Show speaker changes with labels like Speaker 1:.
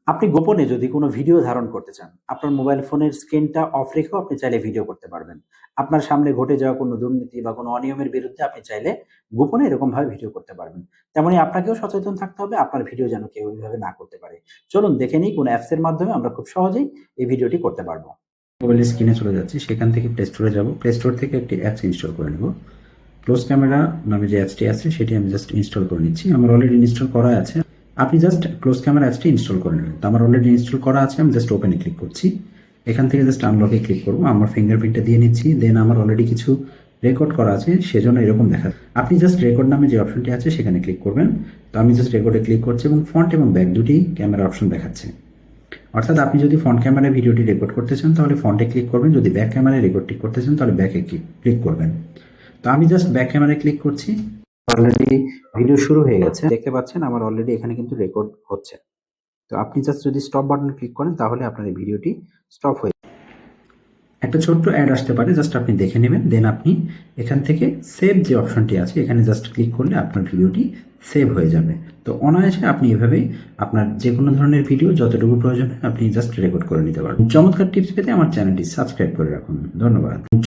Speaker 1: আপনি গোপনে যদি কোনো ভিডিও ধারণ করতে চান, আপনার মোবাইল ফোনের স্ক্রিনটা অফ রেখেও আপনি চাইলে ভিডিও করতে পারবেন। আপনার সামনে ঘটে যাওয়া কোনো দুর্নীতি বা কোনো অনিয়মের বিরুদ্ধে আপনি চাইলে গোপনে এরকমভাবে ভিডিও করতে পারবেন। তেমনি আপনাকেও সচেতন থাকতে হবে আপনার ভিডিও যেন কেউ ওইভাবে না করতে পারে। চলুন দেখে নিই কোন অ্যাপস এর মাধ্যমে আমরা খুব সহজেই এই ভিডিওটি করতে পারবো। মোবাইলের স্ক্রিনে চলে যাচ্ছি, সেখান থেকে প্লে স্টোরে যাব। প্লে স্টোর থেকে একটি অ্যাপস ইনস্টল করে নেব। ক্লোজ ক্যামেরা নামে যে অ্যাপসটি আছে সেটি আমি জাস্ট ইনস্টল করে নিচ্ছি। আমার অলরেডি ইনস্টল করা আছে। আপনি জাস্ট ক্লোজ ক্যামেরা অ্যাপসটি ইনস্টল করে নেবেন। তো আমার অলরেডি ইনস্টল করা আছে, আমি জাস্ট ওপেনে ক্লিক করছি। এখান থেকে জাস্ট আনলকে ক্লিক করবো। আমার ফিঙ্গারপ্রিন্টটা দিয়ে নিচ্ছি। দেন আমার অলরেডি কিছু রেকর্ড করা আছে, সেজন্য এরকম দেখা। আপনি জাস্ট রেকর্ড নামে যে অপশনটি আছে সেখানে ক্লিক করবেন। তো আমি জাস্ট রেকর্ডে ক্লিক করছি এবং ফ্রন্ট এবং ব্যাক দুটি ক্যামেরা অপশন দেখাচ্ছে। অর্থাৎ আপনি যদি ফ্রন্ট ক্যামেরায় ভিডিওটি রেকর্ড করতে চান তাহলে ফ্রন্টে ক্লিক করবেন, যদি ব্যাক ক্যামেরায় রেকর্ডটি করতে চান তাহলে ব্যাকে ক্লিক করবেন। তো আমি জাস্ট ব্যাক ক্যামেরায় ক্লিক করছি। অলরেডি ভিডিও শুরু হয়ে গেছে, দেখতে পাচ্ছেন আমার অলরেডি এখানে কিন্তু রেকর্ড হচ্ছে। তো আপনি জাস্ট যদি স্টপ বাটন ক্লিক করেন তাহলে আপনার এই ভিডিওটি স্টপ হয়ে একটা ছোট্ট অ্যাড আসতে পারে, জাস্ট আপনি দেখে নেবেন। দেন আপনি এখান থেকে সেভ যে অপশনটি আছে এখানে জাস্ট ক্লিক করলে আপনার ভিডিওটি সেভ হয়ে যাবে। তো অনায়াসে আপনি এভাবেই আপনার যে কোনো ধরনের ভিডিও যতটুকু প্রয়োজন হয় আপনি জাস্ট রেকর্ড করে নিতে পারবেন। চমৎকার টিপস পেতে আমার চ্যানেলটি সাবস্ক্রাইব করে রাখুন। ধন্যবাদ।